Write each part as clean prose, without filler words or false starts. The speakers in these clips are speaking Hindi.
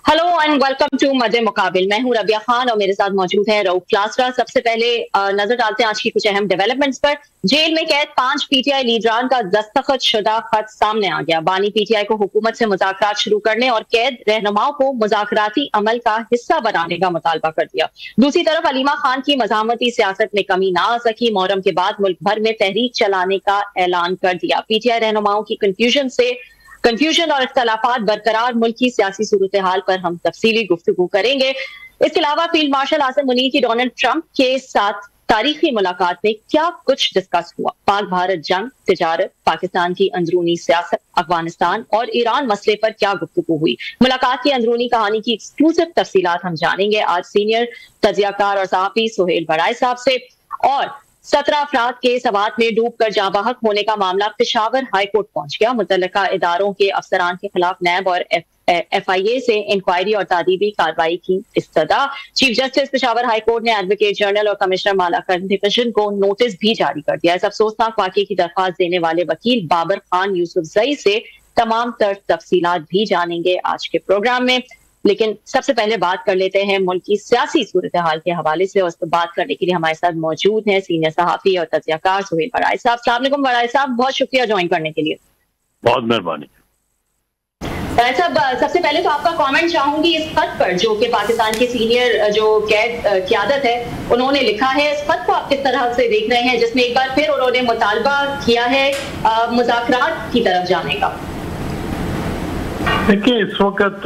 हेलो एंड वेलकम टू मजे मुकाबिल। मैं हूं रबिया खान और मेरे साथ मौजूद है रऊफ क्लासरा। सबसे पहले नजर डालते हैं आज की कुछ अहम डेवलपमेंट्स पर। जेल में कैद 5 पीटीआई लीडरान का दस्तखत शुदा खत सामने आ गया। बानी पीटीआई को हुकूमत से मुज़ाकरात शुरू करने और कैद रहनुमाओं को मुज़ाकराती अमल का हिस्सा बनाने का मुतालबा कर दिया। दूसरी तरफ अलीमा खान की मज़ामती सियासत में कमी ना आ सकी। मुहर्रम के बाद मुल्क भर में तहरीक चलाने का ऐलान कर दिया। पीटीआई रहनुमाओं की कंफ्यूजन और इख्तलाफात बरकरार, मुल्क की सियासी सूरत हाल पर हम तफसीली गुफ्तगू करेंगे। इसके अलावा फील्ड मार्शल आसिम मुनीर की डोनाल्ड ट्रंप के साथ तारीखी मुलाकात में क्या कुछ डिस्कस हुआ, पाक भारत जंग, तिजारत, पाकिस्तान की अंदरूनी सियासत, अफगानिस्तान और ईरान मसले पर क्या गुफ्तगू हुई, मुलाकात की अंदरूनी कहानी की एक्सक्लूसिव तफसीलात हम जानेंगे आज सीनियर तजियाकार और सहाफी सुहेल बड़ाई साहब से। और 17 अफराद के सवात में डूब कर जाँ बहक होने का मामला पेशावर हाईकोर्ट पहुंच गया। मुतल्लिका इदारों के अफसरान के खिलाफ नैब और FIA से इंक्वायरी और तादीबी कार्रवाई की इस्तदा। चीफ जस्टिस पेशावर हाईकोर्ट ने एडवोकेट जनरल और कमिश्नर मालाकर डिवीजन को नोटिस भी जारी कर दिया। इस अफसोसनाक वाकये की दरख्वास्त देने वाले वकील बाबर खान यूसुफजई से तमाम तर तफसीलात भी जानेंगे आज के प्रोग्राम में। लेकिन सबसे पहले बात कर लेते हैं मुल्क की सियासी सूरत हाल के हवाले से। उस पर बात करने के लिए हमारे साथ मौजूद हैं सीनियर सहाफी और तजियाकार सुहेल बड़ाई साहब। अस्सलाम वालेकुम बड़ाई साहब, बहुत शुक्रिया ज्वाइन करने के लिए। बहुत मेहरबानी। बड़ाई साहब, सबसे पहले तो आपका कमेंट चाहूंगी इस खत पर जो कि पाकिस्तान के सीनियर जो क़यादत है उन्होंने लिखा है। इस खत को आप किस तरह से देख रहे हैं जिसमें एक बार फिर उन्होंने मुतालबा किया है मुज़ाकरात की तरफ जाने का? देखिए, इस वक्त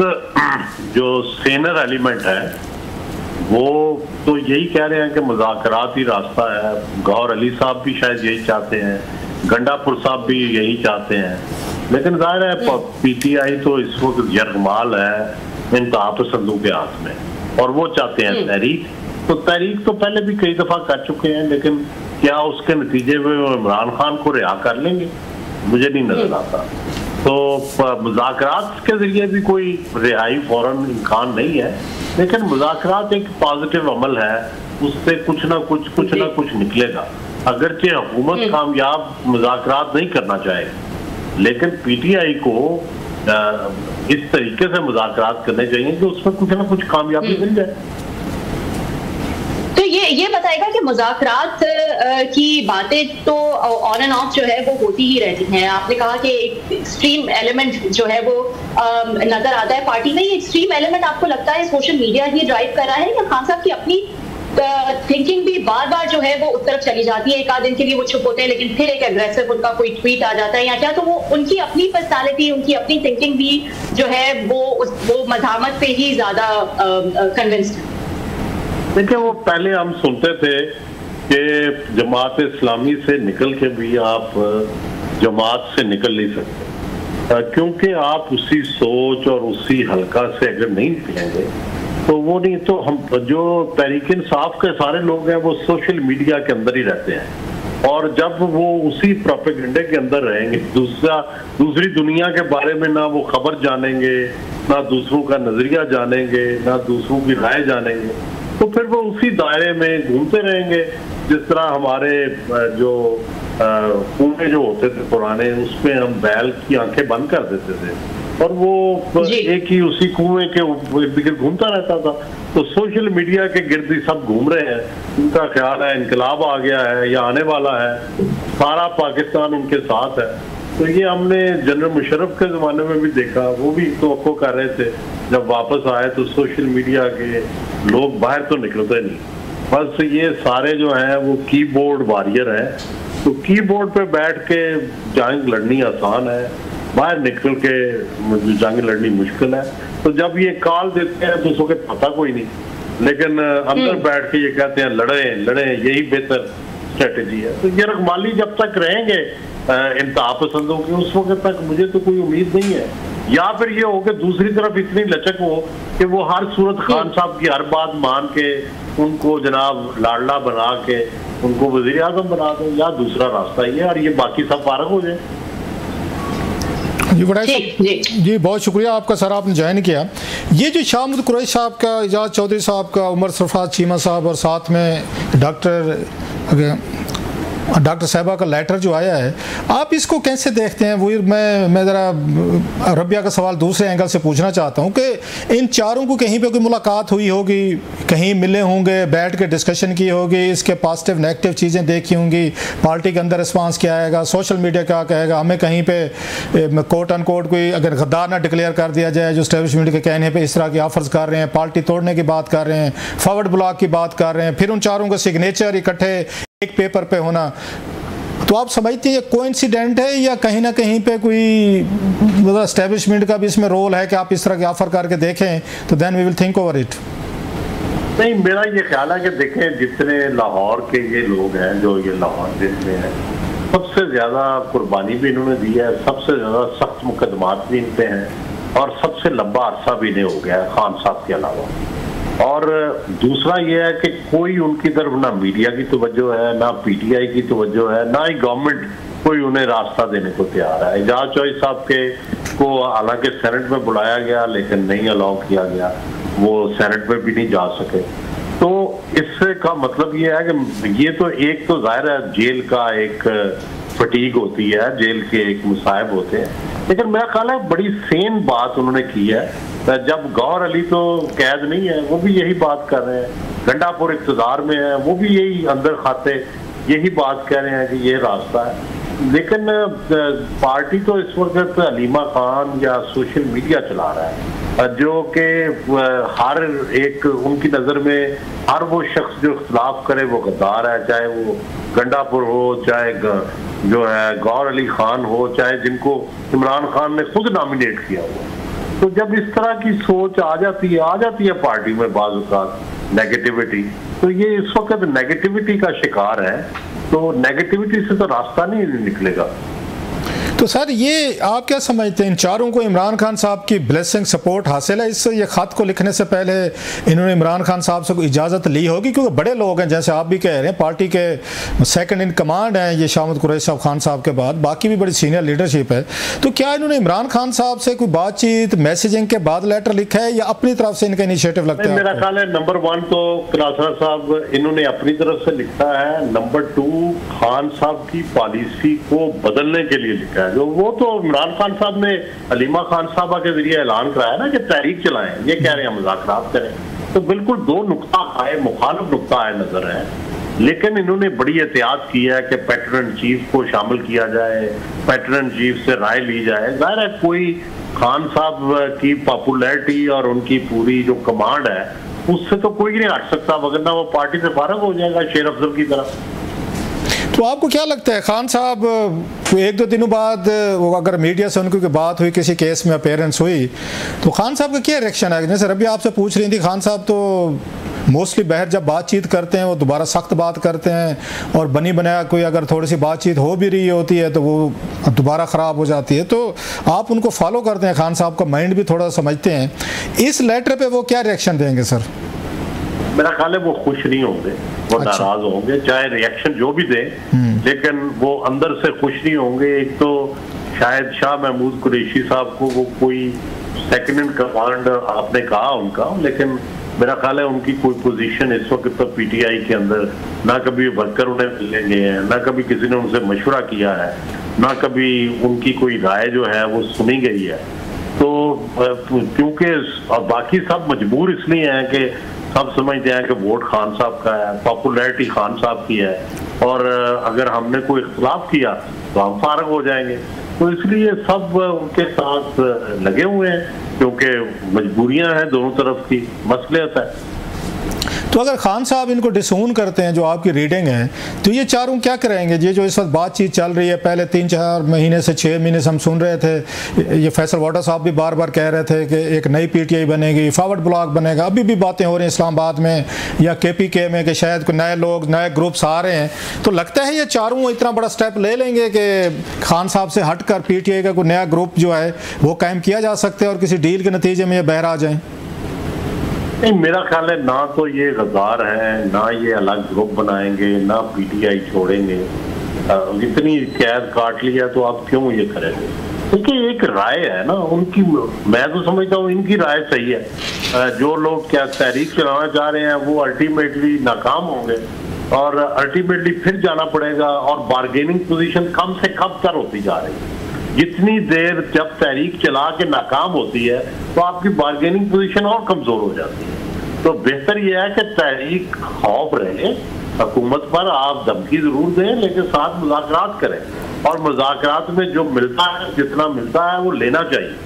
जो सीनियर एलिमेंट है वो तो यही कह रहे हैं कि मुज़ाकरात ही रास्ता है। गौहर अली साहब भी शायद यही चाहते हैं, गंडापुर साहब भी यही चाहते हैं। लेकिन जाहिर है पीटीआई तो इस वक्त यरगमाल है इंतहा पसंदों के हाथ में और वो चाहते हैं तहरीक। तो तहरीक तो पहले भी कई दफा कर चुके हैं, लेकिन क्या उसके नतीजे में इमरान खान को रिहा कर लेंगे, मुझे नहीं नजर आता। तो मुज़ाकरात के जरिए भी कोई रिहाई फौरन इम्कान नहीं है, लेकिन मुज़ाकरात एक पॉजिटिव अमल है, उससे कुछ ना कुछ निकलेगा। अगरचे हुकूमत कामयाब मुज़ाकरात नहीं करना चाहेगी, लेकिन पीटीआई को इस तरीके से मुज़ाकरात करने चाहिए कि उसमें कुछ ना कुछ कामयाबी मिल जाए। तो ये बताएगा कि मुज़ाकरात की बातें तो ऑन एंड ऑफ जो है वो होती ही रहती हैं। आपने कहा कि एक एक्सट्रीम एलिमेंट जो है वो नजर आता है पार्टी में। ये एक्सट्रीम एलिमेंट आपको लगता है सोशल मीडिया ही ड्राइव कर रहा है या खान साहब की अपनी थिंकिंग भी बार बार जो है वो उस तरफ चली जाती है? एक आध दिन के लिए वो चुप होते हैं लेकिन फिर एक एग्रेसिव उनका कोई ट्वीट आ जाता है या क्या? तो वो उनकी अपनी पर्सनालिटी, उनकी अपनी थिंकिंग भी जो है वो मज़ामत पे ही ज्यादा कन्विंस्ड है। देखिए, वो पहले हम सुनते थे कि जमात इस्लामी से निकल के भी आप जमात से निकल नहीं सकते, क्योंकि आप उसी सोच और उसी हल्का से अगर नहीं निकलेंगे तो वो नहीं। तो हम जो तहरीक इंसाफ के सारे लोग हैं वो सोशल मीडिया के अंदर ही रहते हैं, और जब वो उसी प्रोपेगेंडे के अंदर रहेंगे, दूसरी दुनिया के बारे में ना वो खबर जानेंगे, ना दूसरों का नजरिया जानेंगे, ना दूसरों की राय जानेंगे, तो फिर वो उसी दायरे में घूमते रहेंगे। जिस तरह हमारे जो कुएं जो होते थे पुराने, उसमें हम बैल की आंखें बंद कर देते थे और वो एक ही उसी कुएं के इर्द गिर्द घूमता रहता था। तो सोशल मीडिया के गिर्द ही सब घूम रहे हैं। उनका ख्याल है इनकलाब आ गया है या आने वाला है, सारा पाकिस्तान उनके साथ है। तो ये हमने जनरल मुशर्रफ के ज़माने में भी देखा, वो भी तवक्को कर रहे थे जब वापस आए तो सोशल मीडिया के लोग बाहर तो निकलते नहीं। बस ये सारे जो हैं वो कीबोर्ड वॉरियर हैं। तो कीबोर्ड पे बैठ के जंग लड़नी आसान है, बाहर निकल के जंग लड़नी मुश्किल है। तो जब ये कॉल देते हैं तो उसको पता कोई नहीं, लेकिन अंदर बैठ के ये कहते हैं लड़े यही बेहतर स्ट्रेटेजी है। तो ये रखमाली जब तक रहेंगे इंतहा पसंदों की, उस वक्त तक मुझे तो कोई उम्मीद नहीं है। या फिर ये हो कि दूसरी तरफ इतनी लचक हो कि वो हर सूरत खान साहब की हर बात मान के उनको जनाब लाडला बना के उनको वजीर आजम बना दो, या दूसरा रास्ता ये और ये बाकी सब फारग हो जाए। जी बड़ा जी बहुत शुक्रिया आपका सर, आपने ज्वाइन किया। ये जो शाह महमूद कुरैशी साहब का, एजाज चौधरी साहब का, उमर सरफराज चीमा साहब और साथ में डॉक्टर डॉक्टर साहिबा का लेटर जो आया है, आप इसको कैसे देखते हैं? वो मैं ज़रा रबिया का सवाल दूसरे एंगल से पूछना चाहता हूँ कि इन चारों को कहीं पे कोई मुलाकात हुई होगी, कहीं मिले होंगे, बैठ के डिस्कशन की होगी, इसके पॉजिटिव नेगेटिव चीज़ें देखी होंगी, पार्टी के अंदर रिस्पांस क्या आएगा, सोशल मीडिया क्या कहेगा, हमें कहीं पे कोट अन कोट कोई अगर गद्दार ना डिक्लेयर कर दिया जाए जो एस्टेब्लिशमेंट के कहने पर इस तरह की ऑफर्स कर रहे हैं, पार्टी तोड़ने की बात कर रहे हैं, फॉरवर्ड ब्लॉक की बात कर रहे हैं, फिर उन चारों का सिग्नेचर इकट्ठे एक पेपर पे होना, तो आप समझते हैं ये कोइंसिडेंट है या कहीं ना कहीं पे कोई मतलब एस्टेब्लिशमेंट का भी इसमें रोल है कि आप इस तरह के ऑफर करके देखें तो then we will think over it? नहीं, मेरा ये ख्याल है कि देखें जितने लाहौर के ये लोग हैं जो ये लाहौर जितने हैं, सबसे ज्यादा कुर्बानी भी इन्होंने दी है, सबसे ज्यादा सख्त मुकदमात भी इन पे हैं और सबसे लंबा अरसा भी इन्हें हो गया है खान साहब के अलावा। और दूसरा ये है कि कोई उनकी तरफ ना मीडिया की तवज्जो है, ना पीटीआई की तवज्जो है, ना ही गवर्नमेंट कोई उन्हें रास्ता देने को तैयार है। एजाज चौधरी साहब के को हालांकि सेनेट में बुलाया गया लेकिन नहीं अलाउ किया गया, वो सेनेट में भी नहीं जा सके। तो इससे का मतलब ये है कि ये तो एक तो जाहिर है जेल का एक फटीग होती है, जेल के एक मुसाहिब होते हैं, लेकिन मेरा ख्याल है बड़ी सेन बात उन्होंने की है। जब गौहर अली तो कैद नहीं है, वो भी यही बात कर रहे हैं, गंडापुर इक़्तिदार में है, वो भी यही अंदर खाते यही बात कह रहे हैं कि ये रास्ता है। लेकिन पार्टी तो इस वक्त हलीमा खान या सोशल मीडिया चला रहा है जो कि हर एक उनकी नज़र में हर वो शख्स जो इख्तिलाफ करे वो गद्दार है, चाहे वो गंडापुर हो, चाहे जो है गौहर अली खान हो, चाहे जिनको इमरान खान ने खुद नॉमिनेट किया हुआ। तो जब इस तरह की सोच आ जाती है पार्टी में बाज़ औक़ात नेगेटिविटी, तो ये इस वक्त नेगेटिविटी का शिकार है, तो नेगेटिविटी से तो रास्ता नहीं निकलेगा। तो सर ये आप क्या समझते हैं, इन चारों को इमरान खान साहब की ब्लेसिंग सपोर्ट हासिल है? इससे ये ख़त को लिखने से पहले इन्होंने इमरान खान साहब से कोई इजाज़त ली होगी? क्योंकि बड़े लोग हैं, जैसे आप भी कह रहे हैं, पार्टी के सेकंड इन कमांड हैं ये शाह कुरैशी साहब खान साहब के बाद, बाकी भी बड़ी सीनियर लीडरशिप है। तो क्या इन्होंने इमरान खान साहब से कोई बातचीत मैसेजिंग के बाद लेटर लिखा है या अपनी तरफ से इनका इनिशिएटिव लगता है? मेरा ख्याल है नंबर 1 तो कलासरा साहब इन्होंने अपनी तरफ से लिखा है, नंबर 2 खान साहब की पॉलिसी को बदलने के लिए लिखा है। जो वो तो इमरान खान साहब ने हलीमा खान साहबा के जरिए ऐलान कराया ना कि तहरीक चलाएं, ये कह रहे हैं मुज़ाकरात करें, तो बिल्कुल दो नुक्ता आए, मुखालिफ नुक्ता आए नजर है। लेकिन इन्होंने बड़ी एहतियात की है कि पैटर्न इन चीफ को शामिल किया जाए, पैटर्न इन चीफ से राय ली जाए। जाहिर है कोई खान साहब की पॉपुलैरिटी और उनकी पूरी जो कमांड है उससे तो कोई नहीं हट सकता, वरना वो पार्टी से फारग हो जाएगा शेर अफजल की तरह। तो आपको क्या लगता है खान साहब 1-2 दिनों बाद अगर मीडिया से उनकी बात हुई, किसी केस में अपेयरेंस हुई, तो खान साहब का क्या रिएक्शन है? जैसे रबी आपसे पूछ रही थी, खान साहब तो मोस्टली बहर जब बातचीत करते हैं वो दोबारा सख्त बात करते हैं और बनी बनाया कोई अगर थोड़ी सी बातचीत हो भी रही होती है तो वो दोबारा ख़राब हो जाती है। तो आप उनको फॉलो करते हैं, खान साहब का माइंड भी थोड़ा समझते हैं, इस लेटर पे वो क्या रिएक्शन देंगे सर? मेरा ख्याल है वो खुश नहीं होंगे, वो नाराज होंगे, चाहे रिएक्शन जो भी दे, लेकिन वो अंदर से खुश नहीं होंगे। एक तो शायद शाह महमूद कुरैशी साहब को वो कोई सेकंड इन कमांड आपने कहा उनका, लेकिन मेरा ख्याल है उनकी कोई पोजीशन इस वक्त तो पीटीआई के अंदर ना कभी वर्कर उन्हें मिलने गए हैं, ना कभी किसी ने उनसे मशवरा किया है, ना कभी उनकी कोई राय जो है वो सुनी गई है। तो क्योंकि बाकी सब मजबूर इसलिए हैं कि सब समझते हैं कि वोट खान साहब का है, पॉपुलैरिटी खान साहब की है, और अगर हमने कोई इख्तिलाफ किया तो हम फारग हो जाएंगे। तो इसलिए सब उनके साथ लगे हुए हैं, क्योंकि मजबूरियां हैं दोनों तरफ की, मसलियत है। तो अगर खान साहब इनको डिसोन करते हैं, जो आपकी रीडिंग है, तो ये चारों क्या करेंगे? ये जो इस वक्त बातचीत चल रही है, पहले 3-4 महीने से 6 महीने से हम सुन रहे थे, ये फैसल वाटर साहब भी बार बार कह रहे थे कि एक नई पीटीआई बनेगी, फॉरवर्ड ब्लॉक बनेगा, अभी भी बातें हो रही हैं इस्लामाबाद में या केपीके में कि शायद कोई नए लोग, नए ग्रुप्स आ रहे हैं। तो लगता है ये चारों इतना बड़ा स्टेप ले लेंगे कि खान साहब से हटकर पीटीआई का कोई नया ग्रुप जो है वो कायम किया जा सकता है और किसी डील के नतीजे में ये बहर आ जाए? नहीं, मेरा ख्याल है ना तो ये गद्दार हैं, ना ये अलग ग्रुप बनाएंगे, ना पीटीआई छोड़ेंगे। इतनी कैद काट लिया तो आप क्यों ये करेंगे? क्योंकि एक राय है ना उनकी, मैं तो समझता हूँ इनकी राय सही है। जो लोग क्या तहरीक चलाना चाह रहे हैं वो अल्टीमेटली नाकाम होंगे, और अल्टीमेटली फिर जाना पड़ेगा, और बार्गेनिंग पोजीशन कम से कम तर होती जा रही है। जितनी देर जब तहरीक चला के नाकाम होती है तो आपकी बार्गेनिंग पोजीशन और कमजोर हो जाती है। तो बेहतर यह है कि तहरीक खौफ रहे हुकूमत पर, आप धमकी जरूर दें लेकिन साथ मुज़ाकरात करें, और मुज़ाकरात में जो मिलता है, जितना मिलता है वो लेना चाहिए।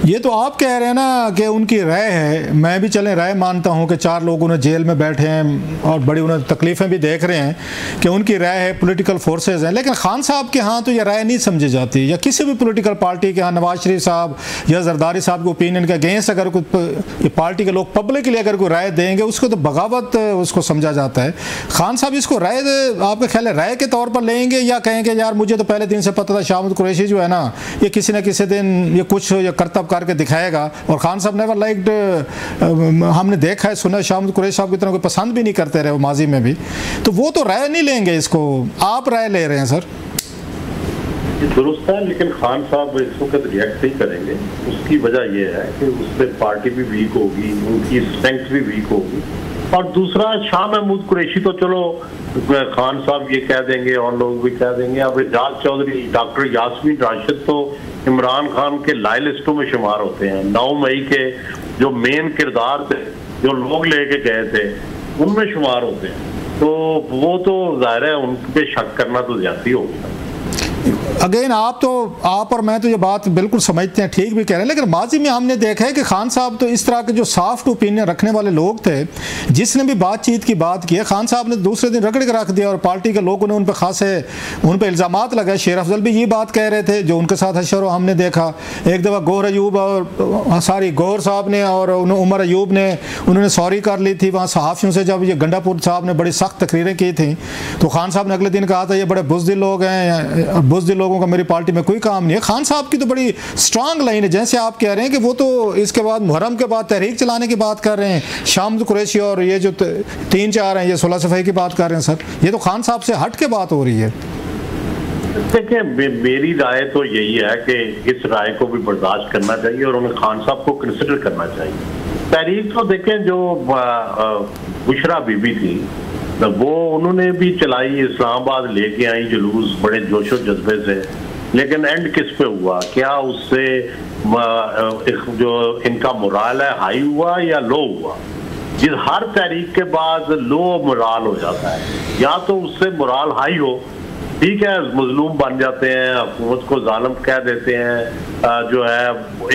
ये तो आप कह रहे हैं ना कि उनकी राय है, मैं भी चलें राय मानता हूं कि 4 लोग उन्हें जेल में बैठे हैं और बड़ी उन्हें तकलीफ़ें भी देख रहे हैं कि उनकी राय है, पॉलिटिकल फोर्सेस हैं, लेकिन खान साहब के यहाँ तो ये राय नहीं समझी जाती, या किसी भी पॉलिटिकल पार्टी के यहाँ नवाज शरीफ साहब या जरदारी साहब के ओपिनियन के अगेंस्ट अगर कोई पार्टी के लोग पब्लिकली अगर कोई राय देंगे उसको तो बगावत उसको समझा जाता है। खान साहब इसको राय आपका ख्याल है राय के तौर पर लेंगे, या कहेंगे यार मुझे तो पहले दिन से पता था शाहमूद कुरैशी जो है ना ये किसी न किसी दिन ये कुछ ये करतब करके दिखाएगा, और खान साहब नेवर लाइक्ड, हमने देखा है सुना शाहमूद कुरैशी साहब की तरह कोई पसंद भी नहीं करते रहे माजी में भी, तो वो तो राय नहीं लेंगे, इसको आप राय ले रहे हैं सर। दुरुस्त है, लेकिन खान साहब इस वक्त रिएक्ट नहीं करेंगे। उसकी वजह यह है कि उसमें पार्टी भी वीक होगी, उनकी स्ट्रेंथ भी वीक होगी, और दूसरा शाह महमूद कुरैशी तो चलो खान साहब ये कह देंगे और लोग भी कह देंगे। अब एजाज चौधरी, डॉक्टर यास्मीन राशिद तो इमरान खान के लाइ लिस्टों में शुमार होते हैं। 9 मई के जो मेन किरदार थे, जो लोग लेके गए थे, उनमें शुमार होते हैं, तो वो तो जाहिर है उन पे शक करना तो ज्यादा होगा। अगेन आप और मैं तो ये बात बिल्कुल समझते हैं, ठीक भी कह रहे हैं, लेकिन माजी में हमने देखा है कि खान साहब तो इस तरह के जो सॉफ्ट ओपिनियन रखने वाले लोग थे, जिसने भी बातचीत की बात की है खान साहब ने दूसरे दिन रगड़ के रख दिया, और पार्टी के लोगों ने उन पर खासे उन पर इल्ज़ामात लगाए। शेर अफजल भी ये बात कह रहे थे जो उनके साथ हशर हमने देखा। एक दफ़ा गौहर अयूब और गौहर साहब ने और उमर अयूब ने उन्होंने सॉरी कर ली थी वहाँ सहाफ़ियों से, जब ये गंडापुर साहब ने बड़ी सख्त तकरीरें की थी, तो खान साहब ने अगले दिन कहा था ये बड़े बुज़दिल लोग हैं, बुज़दिल लोगों का मेरी पार्टी में कोई काम नहीं है। खान साहब की तो बड़ी स्ट्रांग लाइन है, जैसे आप कह रहे हैं कि वो तो इसके बाद मुहर्रम के बाद तहरीक चलाने की बात कर रहे हैं, शाहमूद कुरैशी और ये जो 3-4 हैं ये सुलह सफ़ाई की बात कर रहे हैं। सर ये तो खान साहब से हट के बात हो रही है। देखिए मेरी राय तो यही है कि इस राय को भी बर्दाश्त करना चाहिए और उन्हें खान साहब को कंसिडर करना चाहिए। तहरीक तो देखें जो बुशरा बीबी थी वो उन्होंने भी चलाई, इस्लामाबाद लेके आई जुलूस बड़े जोशो जज्बे से, लेकिन एंड किस पे हुआ? क्या उससे जो इनका मोराल है हाई हुआ या लो हुआ? जिस हर तहरीक के बाद लो मोराल हो जाता है, या तो उससे मोराल हाई हो, ठीक है मजलूम बन जाते हैं, हुकूमत को जालिम कह देते हैं, जो है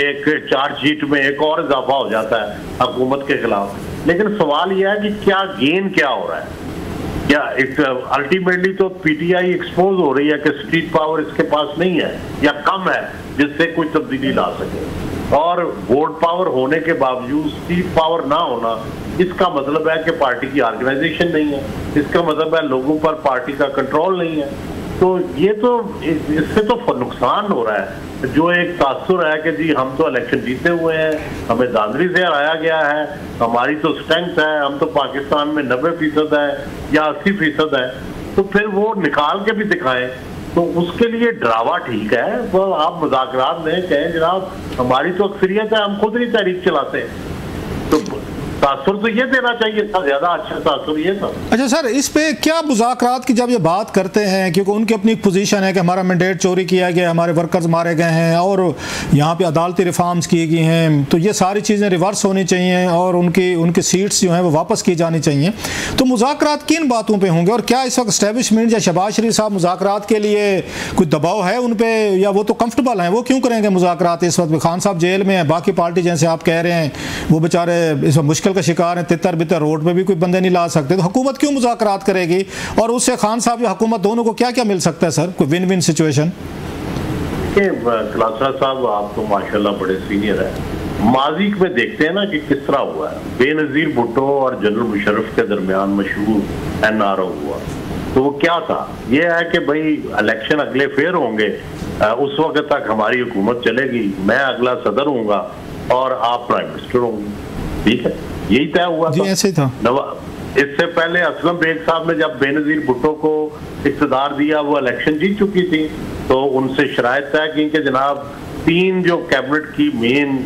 एक चार्जशीट में एक और इजाफा हो जाता है हुकूमत के खिलाफ, लेकिन सवाल यह है कि क्या गेन क्या हो रहा है? क्या अल्टीमेटली तो पीटीआई एक्सपोज हो रही है कि स्ट्रीट पावर इसके पास नहीं है या कम है जिससे कोई तब्दीली ला सके, और वोट पावर होने के बावजूद स्ट्रीट पावर ना होना इसका मतलब है कि पार्टी की ऑर्गेनाइजेशन नहीं है, इसका मतलब है लोगों पर पार्टी का कंट्रोल नहीं है। तो ये तो इससे तो नुकसान हो रहा है। जो एक तासुर है कि जी हम तो इलेक्शन जीते हुए हैं, हमें दादरी से हराया गया है, हमारी तो स्ट्रेंथ है, हम तो पाकिस्तान में 90% है या 80% है, तो फिर वो निकाल के भी दिखाएं, तो उसके लिए डरावा ठीक है। वो आप मुज़ाकरात में कहें जनाब हमारी तो अक्सरियत है, हम खुद नहीं तहरीक चलाते हैं, तो तासुर तो ये देना चाहिए था, ज्यादा अच्छा तासुर ये था। अच्छा सर, इस पे क्या मुज़ाकरात की जब ये बात करते हैं, क्योंकि उनकी अपनी पोजीशन है कि हमारा मैंडेट चोरी किया गया, हमारे वर्कर्स मारे गए हैं और यहाँ पे अदालती रिफॉर्म्स की गई हैं, तो ये सारी चीज़ें रिवर्स होनी चाहिए और उनकी सीट्स जो हैं वो वापस की जानी चाहिए, तो मुज़ाकरात किन बातों पर होंगे? और क्या इस वक्त एस्टेब्लिशमेंट या शहबाज शरीफ साहब मुज़ाकरात के लिए कोई दबाव है उन पर, या वो तो कंफर्टेबल हैं, वो क्यों करेंगे मुज़ाकरात इस वक्त? खान साहब जेल में हैं, बाकी पार्टी जैसे आप कह रहे हैं वो बेचारे इस वक्त मुश्किल का शिकार है, तितर बितर रोड पे भी कोई बंदे नहीं ला सकते, तो हुकूमत क्यों मुज़ाकरात करेगी? और उससे खान साहब या हुकूमत दोनों को क्या क्या मिल सकता है सर, कोई विन विन सिचुएशन? खलासा साहब आप तो माशाल्लाह बड़े सीनियर है, माजी में देखते हैं ना कि किस तरह हुआ है। बेनजीर भुट्टो और जनरल मुशर्रफ के दरमियान मशहूर एनआरओ हुआ, तो वो क्या था? ये है कि भाई इलेक्शन अगले फेयर होंगे, उस वक्त तक हमारी हुकूमत चलेगी, मैं अगला सदर हूँगा और आप प्राइम मिनिस्टर होंगे, ठीक है, यही तय हुआ जी, ऐसे था। इससे पहले असलम बेग साहब ने जब बेनजीर भुट्टो को इख्तिदार दिया, वो इलेक्शन जीत चुकी थी, तो उनसे शरायत तय की कि जनाब 3 जो कैबिनेट की मेन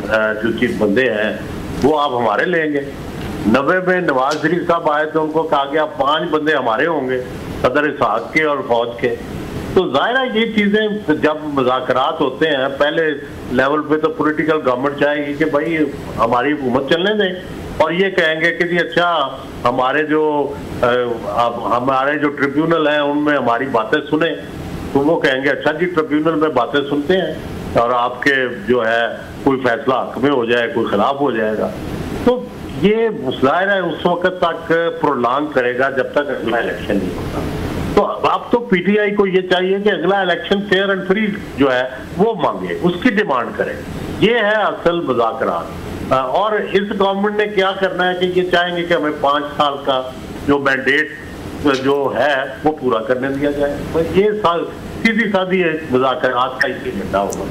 जो चीज बंदे हैं वो आप हमारे लेंगे, 90 में नवाज शरीफ साहब आए तो उनको कहा गया 5 बंदे हमारे होंगे, सदर इसाक के और फौज के। तो जाहिर है ये चीजें जब मुज़ाकरात होते हैं पहले लेवल पे तो पॉलिटिकल गवर्नमेंट चाहेगी कि भाई हमारी हुकूमत चलने दें, और ये कहेंगे कि जी अच्छा हमारे जो ट्रिब्यूनल हैं उनमें हमारी बातें सुने, तो वो कहेंगे अच्छा जी ट्रिब्यूनल में बातें सुनते हैं और आपके जो है कोई फैसला हक में हो जाए, कोई खिलाफ हो जाएगा। तो ये जाहिर है उस वक्त तक प्रोलॉन्ग करेगा जब तक अगला इलेक्शन नहीं होता। तो अब तो पीटीआई को ये चाहिए कि अगला इलेक्शन फेयर एंड फ्री जो है वो मांगे, उसकी डिमांड करे। ये है असल मुज़ाकरात। और इस गवर्नमेंट ने क्या करना है कि ये चाहेंगे कि हमें 5 साल का जो मैंडेट जो है वो पूरा करने दिया जाए। ये सीधी सादी मुज़ाकरात का ही एजेंडा होगा।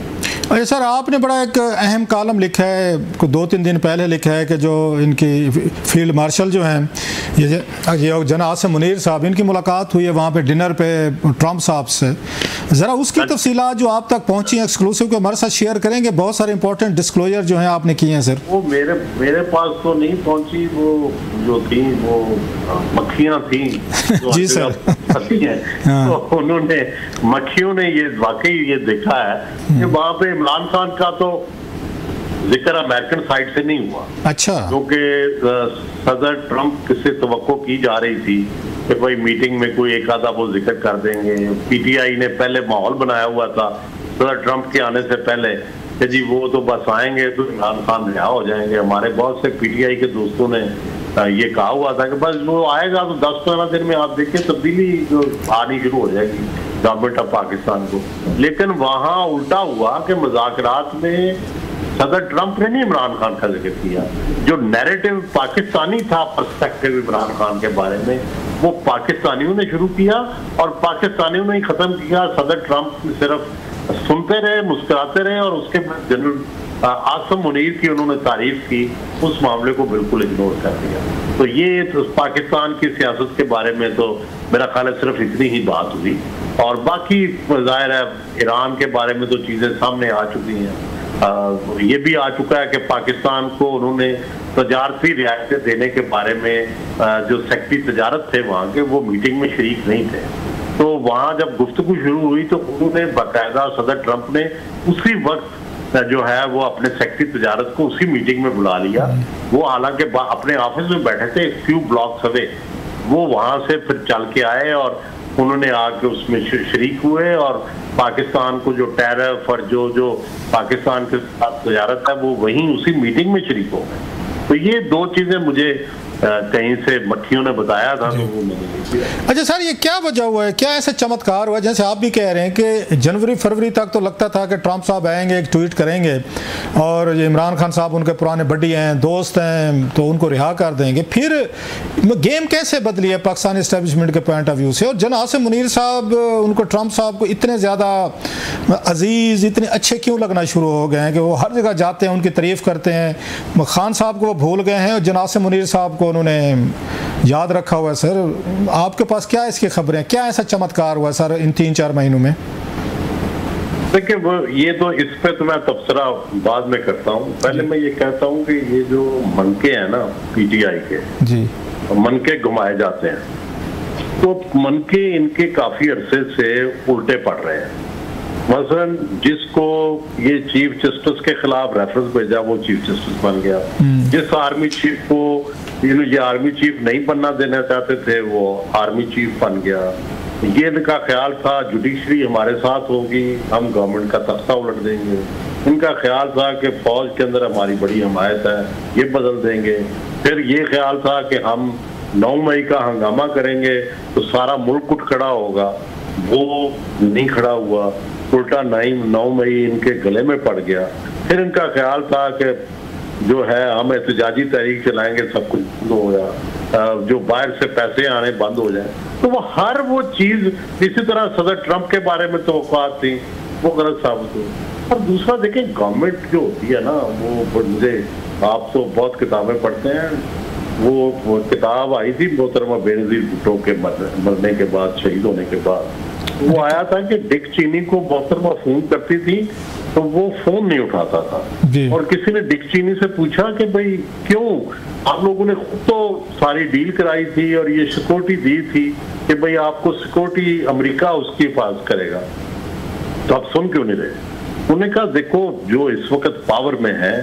अच्छा सर, आपने बड़ा एक अहम कॉलम लिखा है, 2-3 दिन पहले लिखा है कि जो इनकी फील्ड मार्शल जो हैं ये जनाब आसिम मुनीर साहब, इनकी मुलाकात हुई है वहाँ पे डिनर पे ट्रंप साहब से। ज़रा उसकी तफसीलात जो आप तक पहुँची हैं एक्सक्लूसिव को हमारे साथ शेयर करेंगे। बहुत सारे इंपॉर्टेंट डिस्क्लोजर जो हैं आपने किए हैं सर। वो मेरे पास तो नहीं पहुँची, वो जो थी वो मक्खियाँ थी जी सर। तो उन्होंने मक्खियों ने ये वाकई ये देखा है कि वहाँ पे इमरान खान का तो जिक्र अमेरिकन साइड से नहीं हुआ। अच्छा। क्योंकि सदर ट्रंप से तवक्को की जा रही थी कि भाई मीटिंग में कोई एक आधा वो जिक्र कर देंगे। पीटीआई ने पहले माहौल बनाया हुआ था सदर ट्रंप के आने से पहले कि जी वो तो बस आएंगे तो इमरान खान रिहा हो जाएंगे। हमारे बहुत से पीटीआई के दोस्तों ने ये कहा हुआ था कि बस वो आएगा तो 10-15 दिन में आप देखिए तब्दीली आनी शुरू हो जाएगी गवर्नमेंट ऑफ पाकिस्तान को। लेकिन वहाँ उल्टा हुआ कि मुज़ाकरात में सदर ट्रंप ने नहीं इमरान खान का जिक्र किया। जो नैरेटिव पाकिस्तानी था पर्सपेक्टिव इमरान खान के बारे में वो पाकिस्तानियों ने शुरू किया और पाकिस्तानियों ने ही खत्म किया। सदर ट्रंप सिर्फ सुनते रहे, मुस्कुराते रहे और उसके बाद जनरल आसिम मुनीर की उन्होंने तारीफ की, उस मामले को बिल्कुल इग्नोर कर दिया। तो ये तो पाकिस्तान की सियासत के बारे में तो मेरा ख्याल है सिर्फ इतनी ही बात हुई। और बाकी जाहिर है ईरान के बारे में तो चीजें सामने आ चुकी हैं। ये भी आ चुका है कि पाकिस्तान को उन्होंने तजारती रियायतें देने के बारे में जो सेक्रेटरी तजारत थे वहाँ के वो मीटिंग में शरीक नहीं थे। तो वहाँ जब गुफ्तगू शुरू हुई तो उन्होंने बाकायदा सदर ट्रंप ने उसी वक्त जो है वो अपने सेक्रेटरी तजारत को उसी मीटिंग में बुला लिया। वो हालांकि अपने ऑफिस में बैठे थे फ्यू ब्लॉक्स अवे, वो वहाँ से फिर चल के आए और उन्होंने आके उसमें शरीक हुए और पाकिस्तान को जो टैरिफ और जो पाकिस्तान के साथ तजारत है वो वहीं उसी मीटिंग में शरीक हो गए। तो ये 2 चीजें मुझे कहीं से मक्खियों ने बताया था तो वो मैंने नहीं किया। अच्छा सर, ये क्या वजह हुआ है, क्या ऐसा चमत्कार हुआ? जैसे आप भी कह रहे हैं कि जनवरी फरवरी तक तो लगता था कि ट्रंप साहब आएंगे, एक ट्वीट करेंगे और ये इमरान खान साहब उनके पुराने बड्डी हैं, दोस्त हैं, तो उनको रिहा कर देंगे। फिर गेम कैसे बदली है पाकिस्तानी इस्टेब्लिशमेंट के पॉइंट ऑफ व्यू से? और जनाब आसिम मुनीर साहब उनको ट्रंप साहब को इतने ज़्यादा अजीज़, इतने अच्छे क्यों लगना शुरू हो गए हैं कि वो हर जगह जाते हैं, उनकी तारीफ़ करते हैं। खान साहब को वो भूल गए हैं और जनाब आसिम मुनीर साहब को उन्होंने याद रखा हुआ है। सर आपके पास क्या इसकी खबरें, क्या ऐसा चमत्कार हुआ सर इन 3-4 महीनों में? देखिए वो ये तो इस पे तो मैं तबसरा बाद में करता हूँ। पहले मैं ये कहता हूँ कि ये जो मनके हैं ना पीटीआई के जी, मनके घुमाए जाते हैं तो मनके इनके काफी अरसे से उल्टे पड़ रहे हैं। मसलन जिसको ये चीफ जस्टिस के खिलाफ रेफरेंस भेजा वो चीफ जस्टिस बन गया। जिस आर्मी चीफ को ये आर्मी चीफ नहीं बनना देना चाहते थे वो आर्मी चीफ बन गया। ये इनका ख्याल था जुडिशरी हमारे साथ होगी, हम गवर्नमेंट का तख्ता उलट देंगे। इनका ख्याल था कि फौज के अंदर हमारी बड़ी हमायत है, ये बदल देंगे। फिर ये ख्याल था कि हम 9 मई का हंगामा करेंगे तो सारा मुल्क उठ खड़ा होगा, वो नहीं खड़ा हुआ। उल्टा 9 मई इनके गले में पड़ गया। फिर इनका ख्याल था कि जो है हम एहतजाजी तहरीक चलाएंगे, सब कुछ बंद हो गया, जो बाहर से पैसे आने बंद हो जाए। तो वो हर वो चीज इसी तरह सदर ट्रंप के बारे में तवक्कुआत थी वो गलत साबित हुई। और दूसरा देखें गवर्नमेंट जो होती है ना वो मुझे, आप तो बहुत किताबें पढ़ते हैं, वो किताब आई थी मोहतरमा बेनज़ीर भुट्टो के मरने के बाद, शहीद होने के बाद, वो आया था कि डिक चीनी को मोहतरमा फोन करती थी तो वो फोन नहीं उठाता था, और किसी ने डिक चीनी से पूछा कि भाई क्यों, आप लोगों ने खुद तो सारी डील कराई थी और ये सिक्योरिटी दी थी कि भाई आपको सिक्योरिटी अमेरिका उसकी हिफाजत करेगा, तो आप सुन क्यों नहीं रहे? उन्होंने कहा देखो जो इस वक्त पावर में है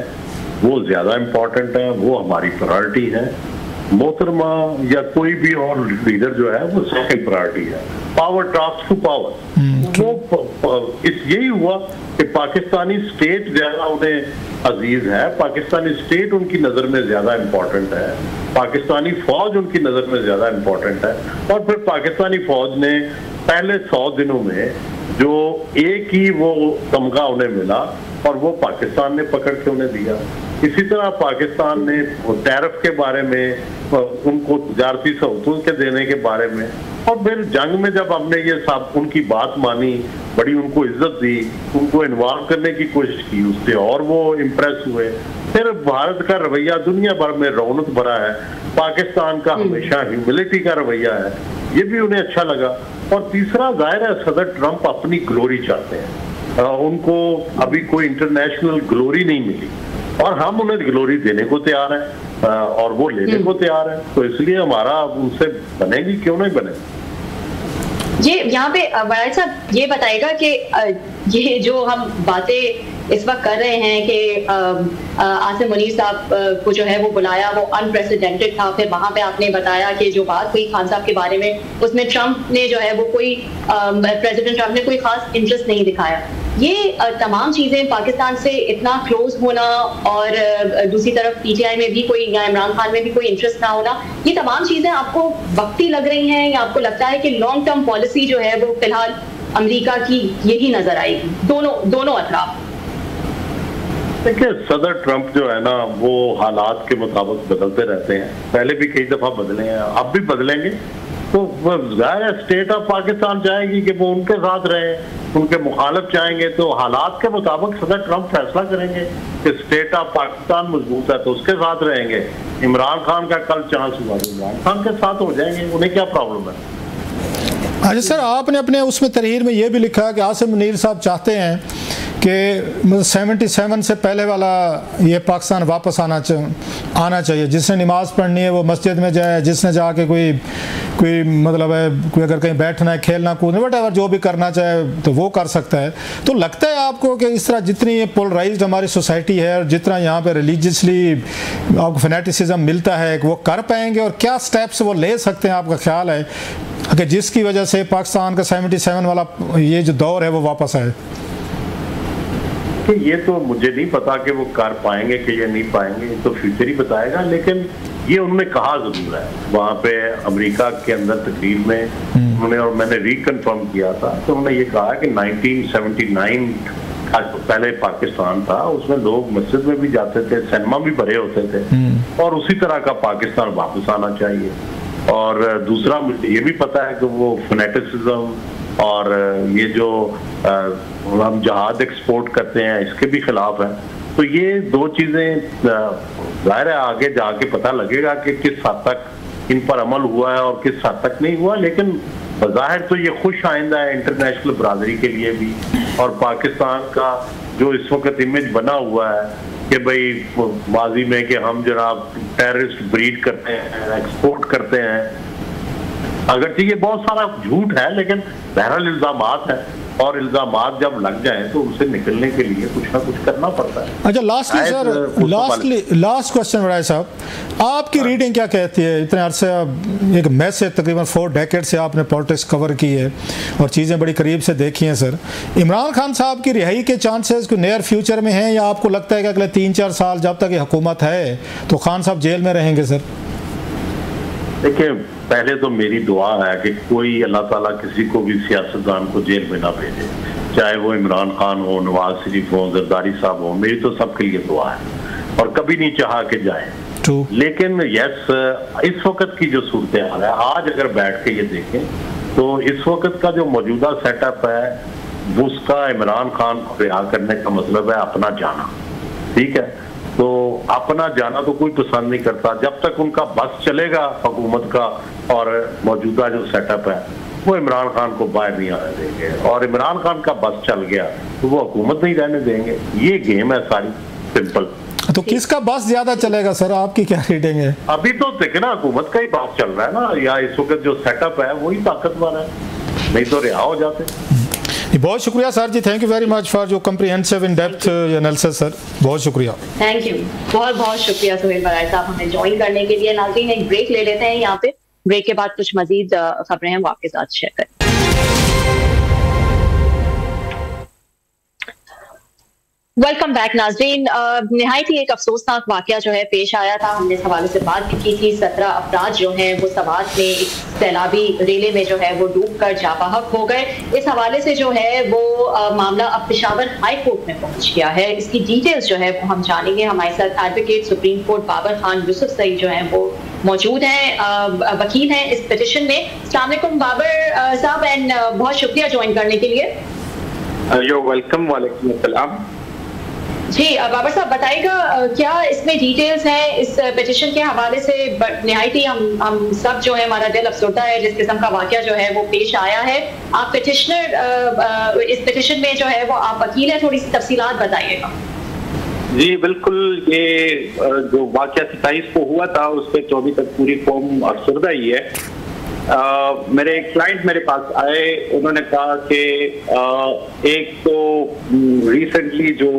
वो ज्यादा इम्पोर्टेंट है, वो हमारी प्रायोरिटी है, मोहतरमा या कोई भी और लीडर जो है वो सेकंड प्रायोरिटी है, पावर ट्रांसफर टू पावर। वो यही हुआ कि पाकिस्तानी स्टेट ज्यादा उन्हें अजीज है, पाकिस्तानी स्टेट उनकी नजर में ज्यादा इम्पोर्टेंट है, पाकिस्तानी फौज उनकी नजर में ज्यादा इम्पोर्टेंट है, और फिर पाकिस्तानी फौज ने पहले 100 दिनों में जो एक ही वो तमगा उन्हें मिला और वो पाकिस्तान ने पकड़ के उन्हें दिया। इसी तरह पाकिस्तान ने टैरिफ के बारे में उनको तजारती सहूलतों के देने के बारे में, और फिर जंग में जब हमने ये सब उनकी बात मानी, बड़ी उनको इज्जत दी, उनको इन्वॉल्व करने की कोशिश की, उससे और वो इम्प्रेस हुए। फिर भारत का रवैया दुनिया भर में रौनक भरा है, पाकिस्तान का हमेशा ह्यूमिलिटी का रवैया है, ये भी उन्हें अच्छा लगा। और तीसरा जाहिर है सदर ट्रंप अपनी ग्लोरी चाहते हैं, उनको अभी कोई इंटरनेशनल ग्लोरी नहीं मिली और हम उन्हें ग्लोरी देने को तैयार हैं और वो लेने को तैयार है, तो इसलिए हमारा उनसे बनेगी, क्यों नहीं बनेगी। ये यहाँ पे वराइद साहब ये बताएगा कि ये जो हम बातें इस वक्त कर रहे हैं कि आसिम मुनीर साहब को जो है वो बुलाया, वो अनप्रेसिडेंटेड था, फिर वहां पे आपने बताया कि जो बात हुई खान साहब के बारे में उसमें ट्रंप ने जो है वो कोई प्रेसिडेंट ट्रंप ने कोई खास इंटरेस्ट नहीं दिखाया। ये तमाम चीजें पाकिस्तान से इतना क्लोज होना और दूसरी तरफ पीटीआई में भी कोई या इमरान खान में भी कोई इंटरेस्ट ना होना, ये तमाम चीजें आपको वक्ती लग रही हैं या आपको लगता है कि लॉन्ग टर्म पॉलिसी जो है वो फिलहाल अमेरिका की यही नजर आएगी दोनों अतराफ? देखिए सदर ट्रंप जो है ना वो हालात के मुताबिक बदलते रहते हैं, पहले भी कई दफा बदले हैं, अब भी बदलेंगे। तो जाहिर है स्टेट ऑफ पाकिस्तान चाहेगी कि वो उनके साथ रहे, उनके मुखालिफ चाहेंगे तो हालात के मुताबिक सदर ट्रंप फैसला करेंगे कि स्टेट ऑफ पाकिस्तान मजबूत है तो उसके साथ रहेंगे। इमरान खान का कल चांस हुआ तो इमरान खान के साथ हो जाएंगे, उन्हें क्या प्रॉब्लम है। अच्छा सर, आपने अपने उसमें तहरीर में ये भी लिखा है कि आसिम मुनीर साहब चाहते हैं कि 77 से पहले वाला ये पाकिस्तान वापस आना चाहिए, जिसने नमाज़ पढ़नी है वो मस्जिद में जाए, जिसने जाके कोई मतलब है कोई अगर कहीं बैठना है, खेलना कूदना वट जो भी करना चाहे तो वो कर सकता है। तो लगता है आपको कि इस तरह जितनी ये पोलराइज्ड हमारी सोसाइटी है और जितना यहाँ पे रिलीजियसली आपको फैनेटिसिज्म मिलता है वो कर पाएंगे, और क्या स्टेप्स वो ले सकते हैं आपका ख्याल है कि जिसकी वजह से पाकिस्तान का 77 वाला ये जो दौर है वो वापस आए? ये तो मुझे नहीं पता कि वो कर पाएंगे कि ये नहीं पाएंगे, तो फ्यूचर ही बताएगा, लेकिन ये उन्होंने कहा जरूर है वहाँ पे अमेरिका के अंदर तकरीर में उन्होंने, और मैंने रिकन्फर्म किया था, तो उन्होंने ये कहा कि 1979 पहले पाकिस्तान था, उसमें लोग मस्जिद में भी जाते थे, सिनेमा भी भरे होते थे, और उसी तरह का पाकिस्तान वापस आना चाहिए। और दूसरा मुझे ये भी पता है कि वो फनेटिसिज्म और ये जो हम जहाज एक्सपोर्ट करते हैं इसके भी खिलाफ है। तो ये दो चीजें जाहिर है आगे जाके पता लगेगा कि किस हद तक इन पर अमल हुआ है और किस हद तक नहीं हुआ, लेकिन बज़ाहिर तो ये खुश आइंदा है इंटरनेशनल बरादरी के लिए भी, और पाकिस्तान का जो इस वक्त इमेज बना हुआ है कि भाई माजी में कि हम जनाब टेररिस्ट ब्रीड करते हैं, एक्सपोर्ट करते हैं, अगर ये बहुत सारा झूठ है लेकिन बहरहाल इल्जामात है, और इल्जामात जब लग जाए तो उनसे निकलने के लिए कुछ ना कुछ करना पड़ता है। अच्छा लास्टली सर, लास्ट क्वेश्चन वराय साहब, आपकी रीडिंग क्या कहती है? इतने अरसे एक मैसेज तकरीबन 4 डेकेड से आपने पॉलिटिक्स कवर की है और चीज़ें बड़ी करीब से देखी हैं सर, इमरान खान साहब की रिहाई के चांसेस को नियर फ्यूचर में हैं, या आपको लगता है कि अगले 3-4 साल जब तक ये हुकूमत है तो खान साहब जेल में रहेंगे सर? देखिए पहले तो मेरी दुआ है कि कोई अल्लाह ताला किसी को भी सियासतदान को जेल में ना भेजे, चाहे वो इमरान खान हो, नवाज शरीफ हो, जरदारी साहब हो, मेरी तो सबके लिए दुआ है और कभी नहीं चाहा कि जाए। लेकिन यस, इस वक्त की जो सूरत हाल है, आज अगर बैठ के ये देखें तो इस वक्त का जो मौजूदा सेटअप है उसका इमरान खान को रिहा करने का मतलब है अपना जाना। ठीक है, तो अपना जाना तो कोई पसंद नहीं करता, जब तक उनका बस चलेगा हुकूमत का और मौजूदा जो सेटअप है वो इमरान खान को बाहर नहीं आने देंगे, और इमरान खान का बस चल गया तो वो हुकूमत नहीं रहने देंगे। ये गेम है सारी, सिंपल। तो किसका बस ज्यादा चलेगा सर, आपकी क्या रेटिंग है? अभी तो देखना हुकूमत का ही बात चल रहा है ना, या इस वक्त जो सेटअप है वही ताकतवर है, नहीं तो रिहा हो जाते। बहुत शुक्रिया sir ji, thank you very much for जो comprehensive in depth analysis sir, बहुत शुक्रिया। थैंक यू, बहुत बहुत शुक्रिया सुहेल बरार साहब हमें ज्वाइन करने के लिए। नाज़रीन एक ब्रेक ले लेते हैं यहाँ पे, ब्रेक के बाद कुछ मजीद खबरें हैं वो आपके साथ शेयर करें। वेलकम बैक नाज़रीन। निहायत ही एक अफसोसनाक वाकया जो है पेश आया था, हमने इस हवाले से बात भी की थी। 17 अफराद जो हैं वो सवात में एक सैलाबी रेले में जो है वो डूब कर जाबाहक हो गए। इस हवाले से जो है वो मामला अब पेशावर हाई कोर्ट में पहुंच गया है। इसकी डिटेल्स जो है वो हम जानेंगे। हमारे साथ advocate supreme court Babar Khan Yusuf Saeed जो है वो मौजूद हैं, वकील हैं इस पिटिशन में। अस्सलाम वालेकुम बाबर साहब, एंड बहुत शुक्रिया ज्वाइन करने के लिए। You welcome. वालेकुम अस्सलाम। जी बाबर साहब बताइएगा क्या इसमें डिटेल्स हैं इस पिटिशन के हवाले से? निहायत ही हम सब जो है हमारा दिल अफसरदा है जिस किस्म का वाकया जो है वो पेश आया है। आप पिटिशनर इस पिटिशन में जो है वो आप वकील हैं, थोड़ी सी तफसीलात बताइएगा। जी बिल्कुल, ये जो वाकया 27 को हुआ था उस पर तो अभी तक पूरी कौम अफसरदा ही है। मेरे क्लाइंट मेरे पास आए, उन्होंने कहा कि एक तो रिसेंटली जो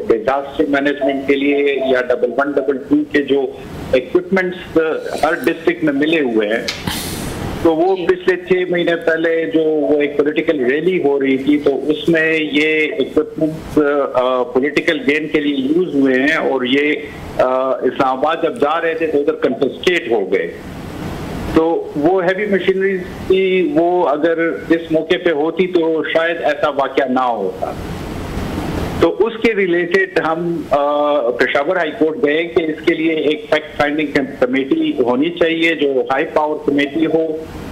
डिजास्टर मैनेजमेंट के लिए या 1122 के जो इक्विपमेंट्स हर डिस्ट्रिक्ट में मिले हुए हैं, तो वो पिछले 6 महीने पहले जो वो एक पॉलिटिकल रैली हो रही थी तो उसमें ये इक्विपमेंट्स पॉलिटिकल गेन के लिए यूज हुए हैं, और ये इस्लामाबाद जब जा रहे थे तो उधर कंफिस्केट हो गए। तो वो हैवी मशीनरी की वो अगर इस मौके पे होती तो शायद ऐसा वाकया ना होता। तो उसके रिलेटेड हम पेशावर हाई कोर्ट गए कि इसके लिए एक फैक्ट फाइंडिंग कमेटी होनी चाहिए जो हाई पावर कमेटी हो,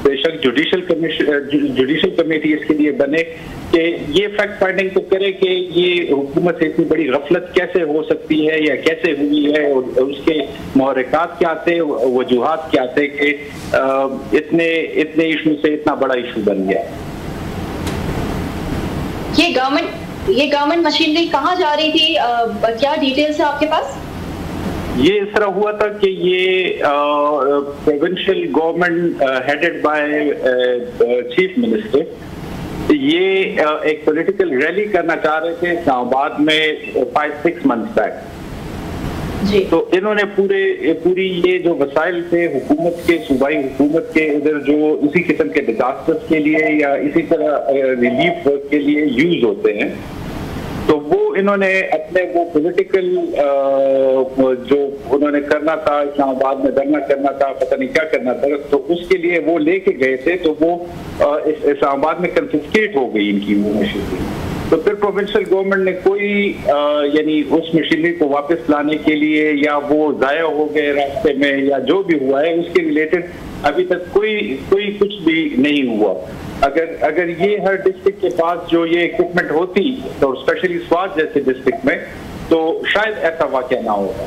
बेशक जुडिशल कमेटी इसके लिए बने कि ये फैक्ट फाइंडिंग तो करे कि ये हुकूमत से इतनी बड़ी गफलत कैसे हो सकती है या कैसे हुई है, और उसके महरकात क्या थे, वजूहात क्या थे कि इतने इशू से इतना बड़ा इशू बन गया। ये गवर्नमेंट मशीनरी कहाँ जा रही थी, क्या डिटेल्स है आपके पास? ये इस तरह हुआ था कि ये provincial government headed by chief minister ये एक पॉलिटिकल रैली करना चाह रहे थे इस्लामाबाद में 5-6 मंथ्स बैक। तो इन्होंने पूरी ये जो वसाइल थे हुकूमत के, सूबाई हुकूमत के इधर जो इसी किस्म के डिजास्टर्स के लिए या इसी तरह रिलीफ वर्क के लिए यूज होते हैं, तो वो इन्होंने अपने वो पॉलिटिकल जो उन्होंने करना था, इस्लामाबाद में धरना करना था, पता नहीं क्या करना था, तो उसके लिए वो लेके गए थे। तो वो इस्लामाबाद में कंफिस्केट हो गई इनकी वो मशीनरी। तो फिर प्रोविंशियल गवर्नमेंट ने कोई यानी उस मशीनरी को वापस लाने के लिए, या वो जाया हो गए रास्ते में, या जो भी हुआ है उसके रिलेटेड अभी तक कोई कुछ भी नहीं हुआ। अगर ये हर डिस्ट्रिक्ट के पास जो ये इक्विपमेंट होती, तो स्पेशली स्वात जैसे डिस्ट्रिक्ट में, तो शायद ऐसा वाकया ना होगा।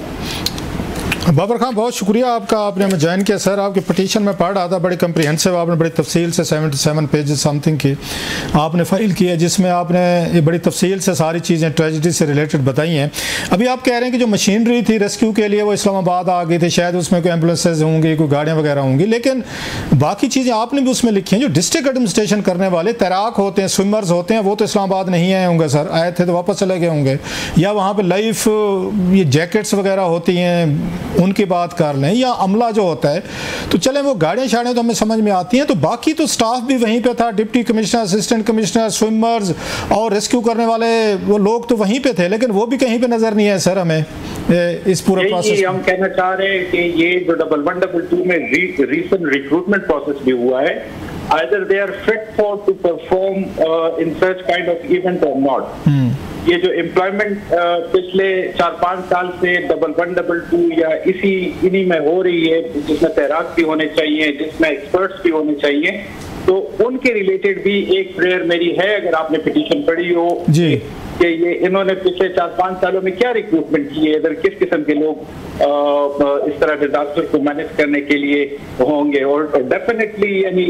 बाबर खान बहुत शुक्रिया आपका, आपने हमें ज्वाइन किया। सर आपकी पिटीशन में पढ़ रहा था, बड़ी कम्प्रिहेंसिव, आपने बड़ी तफसील से 77 पेजेस समथिंग की आपने फाइल की है, जिसमें आपने ये बड़ी तफसील से सारी चीज़ें ट्रेजिडी से रिलेटेड बताई हैं। अभी आप कह रहे हैं कि जो मशीनरी थी रेस्क्यू के लिए वो इस्लामाबाद आ गई थी, शायद उसमें कोई एम्बुलेंसेज होंगी, कोई गाड़ियाँ वगैरह होंगी, लेकिन बाकी चीज़ें आपने भी उसमें लिखी हैं। जो डिस्ट्रिक्ट एडमिनिस्ट्रेशन करने वाले तैराक होते हैं, स्विमर्स होते हैं, वो तो इस्लामाबाद नहीं आए होंगे सर, आए थे तो वापस चले गए होंगे, या वहाँ पर लाइफ ये जैकेट्स वगैरह होती हैं उनकी बात कर लें, या अमला जो होता है, तो चलें वो गाड़ियाँ शाड़ियाँ तो हमें समझ में आती हैं, तो बाकी तो स्टाफ भी वहीं पे था, deputy commissioner, assistant commissioner, swimmers और रेस्क्यू करने वाले वो लोग तो वहीं पे थे, लेकिन वो भी कहीं पे नजर नहीं है सर हमें इस पूरे प्रोसेस। हम कहना चाह रहे हैं कि ये जो 1122 में रीसेंट रिक्रूटमेंट प्रोसेस भी हुआ है, either they are fit for to perform in such kind of event or not. ये जो एम्प्लॉयमेंट पिछले 4-5 साल से 1122 या इन्हीं में हो रही है, जिसमें तैराक भी होने चाहिए, जिसमें एक्सपर्ट्स भी होने चाहिए, तो उनके रिलेटेड भी एक प्रेयर मेरी है, अगर आपने पिटीशन पढ़ी हो, जी कि ये इन्होंने पिछले 4-5 सालों में क्या रिक्रूटमेंट की है, इधर किस किस्म के लोग इस तरह डिजास्टर को मैनेज करने के लिए होंगे। और डेफिनेटली यानी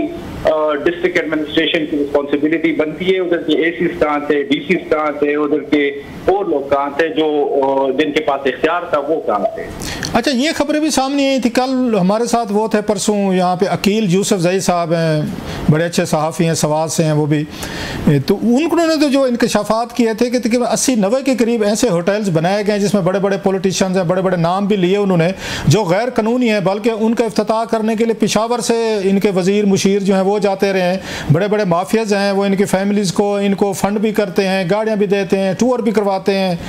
डिस्ट्रिक्ट एडमिनिस्ट्रेशन की रिस्पॉन्सिबिलिटी बनती है, उधर के एसीज कहाँ थे, डीसीज कहाँ थे, उधर के और लोग कहाँ थे जो जिनके पास इख्तियार था वो कहाँ थे। अच्छा, ये खबरें भी सामने आई थी, कल हमारे साथ वो थे, परसों यहाँ पे अकील यूसुफजई साहब हैं, बड़े अच्छे सहाफ़ी हैं, सवाद से हैं वो भी, तो उन्होंने तो जो इंकशाफात किए थे कि तकरीबन 80-90 के करीब ऐसे होटल्स बनाए गए जिसमें बड़े बड़े पॉलिटिशियंस हैं, बड़े बड़े नाम भी लिए उन्होंने जो गैर कानूनी हैं, बल्कि उनका इफ्तिताह करने के लिए पेशावर से इनके वज़ीर मुशीर जो हैं वो जाते रहे हैं। बड़े बड़े माफियाज हैं वो इनकी फैमिलीज़ को इनको फ़ंड भी करते हैं, गाड़ियाँ भी देते हैं, टूर भी करवाते हैं।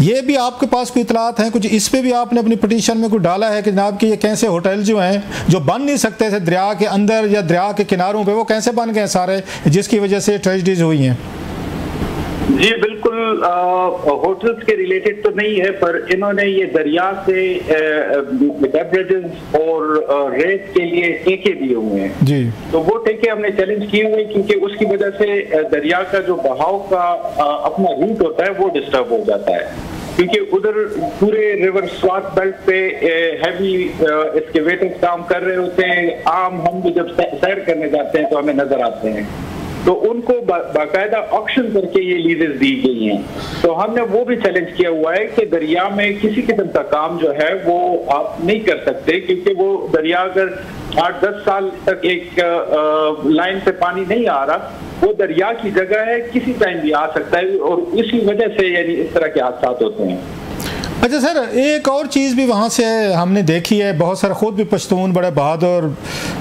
ये भी आपके पास कोई इतलात हैं कुछ, इस पर भी आपने अपनी पटिशन में कुछ डाला है कि जनाब कि ये कैसे होटल जो हैं जो बन नहीं सकते थे दरिया के अंदर या दरिया के किनारों पे, वो कैसे बन गए सारे, जिसकी वजह से ट्रेजेडीज हुई हैं? जी बिल्कुल, होटल्स के रिलेटेड तो नहीं है, पर इन्होंने ये दरिया से बेवरेजेस और रेत के लिए ठेके दिए हुए हैं जी। तो वो ठेके हमने चैलेंज किए हुए क्योंकि उसकी वजह से दरिया का जो बहाव का अपना रूट होता है वो डिस्टर्ब हो जाता है, क्योंकि उधर पूरे रिवर स्वात बेल्ट पे हैवी एक्सकेवेटर्स काम कर रहे होते हैं। आम हम भी जब सैर करने जाते हैं तो हमें नजर आते हैं, तो उनको बाकायदा ऑक्शन करके ये लीजेस दी गई हैं। तो हमने वो भी चैलेंज किया हुआ है कि दरिया में किसी किस्म का काम जो है वो आप नहीं कर सकते, क्योंकि वो दरिया अगर 8-10 साल तक एक लाइन पे पानी नहीं आ रहा, वो दरिया की जगह है, किसी टाइम भी आ सकता है, और इसी वजह से यानी इस तरह के हादसा होते हैं। अच्छा सर, एक और चीज़ भी वहाँ से हमने देखी है, बहुत सारे ख़ुद भी पश्तून बड़े बहादुर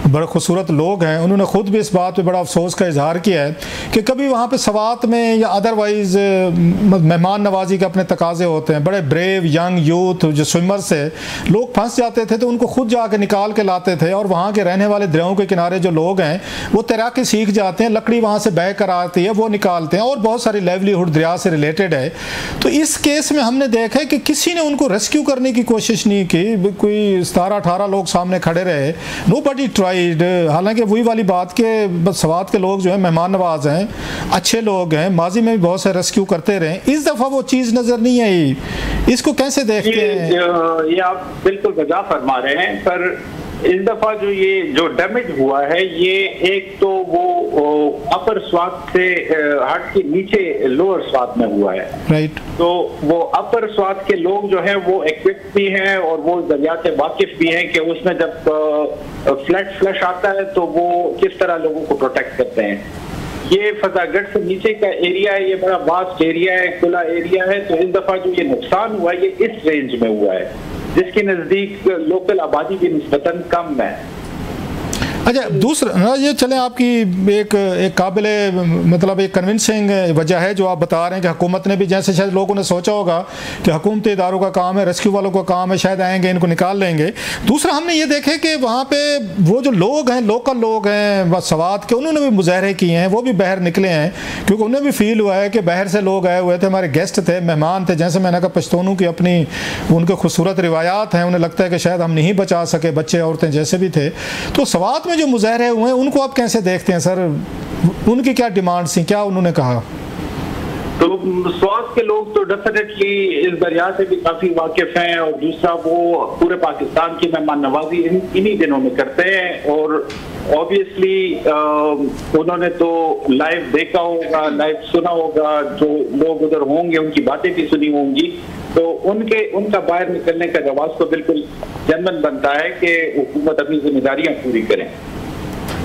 बड़े खूबसूरत लोग हैं, उन्होंने ख़ुद भी इस बात पे बड़ा अफसोस का इजहार किया है कि कभी वहाँ पे सवात में या अदरवाइज़ मेहमान नवाजी के अपने तकाजे होते हैं, बड़े ब्रेव यंग यूथ जो स्विमर से लोग फंस जाते थे तो उनको खुद जाके निकाल के लाते थे, और वहाँ के रहने वाले दरियाओं के किनारे जो लोग हैं वो तैराकी सीख जाते हैं, लकड़ी वहाँ से बह कर आती है वो निकालते हैं, और बहुत सारी लाइवलीहुड दरिया से रिलेटेड है। तो इस केस में हमने देखा है कि किसी ने उनको रेस्क्यू करने की कोशिश नहीं की, कोई 17-18 लोग सामने खड़े रहे, नोबडी ट्राइड। हालांकि वही वाली बात के बस सवात के लोग जो है मेहमान नवाज हैं, अच्छे लोग हैं, माजी में भी बहुत से रेस्क्यू करते रहे, इस दफ़ा वो चीज़ नज़र नहीं आई। इसको कैसे देखते हैं? ये आप बिल्कुल वजह फरमा रहे हैं, पर इस दफा जो ये जो डैमेज हुआ है ये एक तो वो अपर स्वात से हट के नीचे लोअर स्वात में हुआ है, राइट। तो वो अपर स्वात के लोग जो है वो इक्विप्ड भी हैं और वो दरिया से वाकिफ भी हैं कि उसमें जब फ्लड फ्लश आता है तो वो किस तरह लोगों को प्रोटेक्ट करते हैं। ये फजागढ़ से नीचे का एरिया है, ये बड़ा वास्ट एरिया है, खुला एरिया है, तो इस दफा जो ये नुकसान हुआ है ये इस रेंज में हुआ है जिसके नजदीक लोकल आबादी भी निस्बतन कम है। अच्छा, दूसरा ये चलें आपकी एक काबिल मतलब एक कन्विंसिंग वजह है जो आप बता रहे हैं कि हुकूमत ने भी, जैसे शायद लोगों ने सोचा होगा कि हुकूमती इदारों का काम है, रेस्क्यू वालों का काम है, शायद आएंगे इनको निकाल लेंगे। दूसरा हमने ये देखे कि वहाँ पे वो जो लोग हैं, लोकल लोग हैं सवात के, उन्होंने भी मुजाहरे किए हैं, वो भी बाहर निकले हैं, क्योंकि उन्हें भी फील हुआ है कि बाहर से लोग आए हुए थे, हमारे गेस्ट थे, मेहमान थे। जैसे मैंने कहा पश्तूनों की अपनी उनके खूबसूरत रिवायात हैं, उन्हें लगता है कि शायद हम नहीं बचा सके, बच्चे औरतें जैसे भी थे। तो सवात जो मुजाहरे हुए हैं उनको आप कैसे देखते हैं सर? उनकी क्या डिमांड्स थी, क्या उन्होंने कहा? तो स्वात के लोग तो डेफिनेटली इस दरिया से भी काफी वाकिफ हैं, और दूसरा वो पूरे पाकिस्तान की मेहमान नवाजी इन्हीं दिनों में करते हैं, और ऑब्वियसली उन्होंने तो लाइव देखा होगा, लाइव सुना होगा, जो लोग उधर होंगे उनकी बातें भी सुनी होंगी, तो उनका बाहर निकलने का जवाब तो बिल्कुल जनमन बनता है कि हुकूमत अपनी जिम्मेदारियां पूरी करें।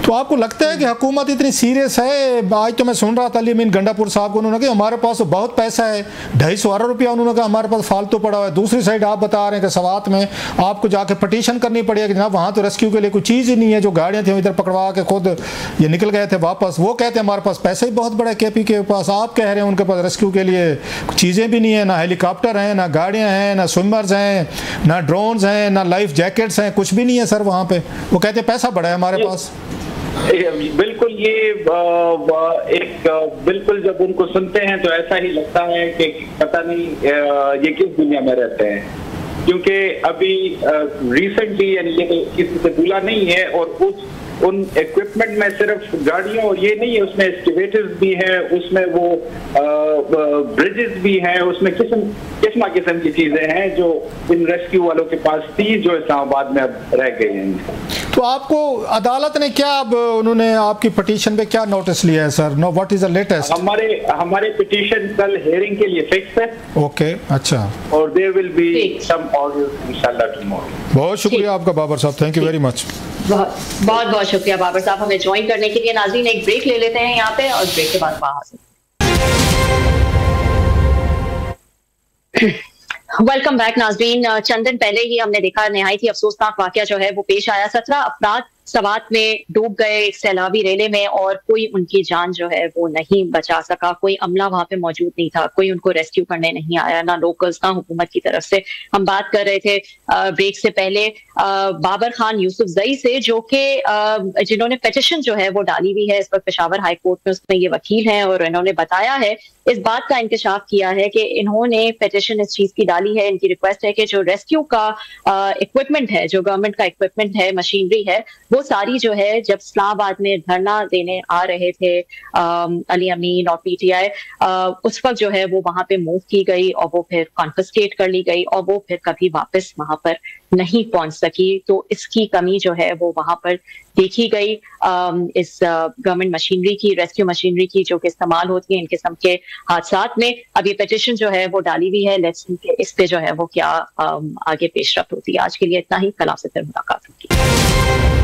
तो आपको लगता है कि हुकूमत इतनी सीरियस है? आज तो मैं सुन रहा था अमीन गंडापुर साहब को, उन्होंने कहा हमारे पास तो बहुत पैसा है, 250 अरब रुपया उन्होंने कहा हमारे पास फालतू पड़ा हुआ है। दूसरी साइड आप बता रहे हैं कि सवात में आपको जाके पटिशन करनी पड़ेगी, जनाब वहाँ तो रेस्क्यू के लिए कोई चीज़ ही नहीं है, जो गाड़ियाँ थी इधर पकड़वा के खुद ये निकल गए थे वापस। वो कहते हैं हमारे पास पैसा ही बहुत बड़ा है KP के पास, आप कह रहे हैं उनके पास रेस्क्यू के लिए चीज़ें भी नहीं है, ना हेलीकॉप्टर हैं, ना गाड़ियाँ हैं, ना स्विमर्स हैं, ना ड्रोन्स हैं, ना लाइफ जैकेट्स हैं, कुछ भी नहीं है सर वहाँ पे। वो कहते हैं पैसा बड़ा है हमारे पास। बिल्कुल, ये एक बिल्कुल जब उनको सुनते हैं तो ऐसा ही लगता है कि पता नहीं ये किस दुनिया में रहते हैं, क्योंकि अभी रिसेंटली यानी ये किसी से भूला नहीं है, और उन इक्विपमेंट में सिर्फ गाड़ियों और ये नहीं है, उसमें एक्सकेवेटर्स भी है, उसमें वो ब्रिजेस भी हैं, उसमें किस्म की चीजें हैं जो इन रेस्क्यू वालों के पास थी, जो इस्लामाबाद में अब रह गई हैं। तो आपको अदालत ने क्या, अब उन्होंने आपकी पिटीशन पे क्या नोटिस लिया है sir? No, what is the latest? हमारे पिटीशन कल हियरिंग के लिए फिक्स है। ओके, अच्छा। और there will be some audio इंशाल्लाह टुमारो। बहुत शुक्रिया आपका बाबर साहब, थैंक यू वेरी मच। बहुत बहुत शुक्रिया बाबर साहब हमें ज्वाइन करने के लिए। नाज़रीन, एक ब्रेक ले लेते हैं यहाँ पे और ब्रेक के बाद वहां से वेलकम बैक। नाज़रीन, चंद दिन पहले ही हमने देखा नहायत ही अफसोसनाक वाकया जो है वो पेश आया। 17 अफराद सवात में डूब गए सैलाबी रेले में और कोई उनकी जान जो है वो नहीं बचा सका। कोई अमला वहां पे मौजूद नहीं था, कोई उनको रेस्क्यू करने नहीं आया, ना लोकल्स ना हुकूमत की तरफ से। हम बात कर रहे थे ब्रेक से पहले बाबर खान यूसुफजई से, जो कि जिन्होंने पिटीशन जो है वो डाली हुई है इस वक्त पेशावर हाई कोर्ट में, उसमें ये वकील हैं और इन्होंने बताया है, इस बात का इंकशाफ किया है कि इन्होंने पिटीशन इस चीज की डाली है, इनकी रिक्वेस्ट है कि जो रेस्क्यू का इक्विपमेंट है, जो गवर्नमेंट का इक्विपमेंट है, मशीनरी है, वो सारी जो है जब इस्लामाबाद में धरना देने आ रहे थे अली अमीन और पीटीआई, उस वक्त जो है वो वहां पे मूव की गई और वो फिर कॉन्फिस्केट कर ली गई और वो फिर कभी वापस वहां पर नहीं पहुंच सकी। तो इसकी कमी जो है वो वहां पर देखी गई इस गवर्नमेंट मशीनरी की, रेस्क्यू मशीनरी की, जो कि इस्तेमाल होती है इन किस्म के हादसात में। अब ये पिटीशन जो है वो डाली हुई है, लेट्स सी कि इस पे जो है वो क्या आगे पेशरफ्त होती है। आज के लिए इतना ही, कल आपसे फिर मुलाकात होगी।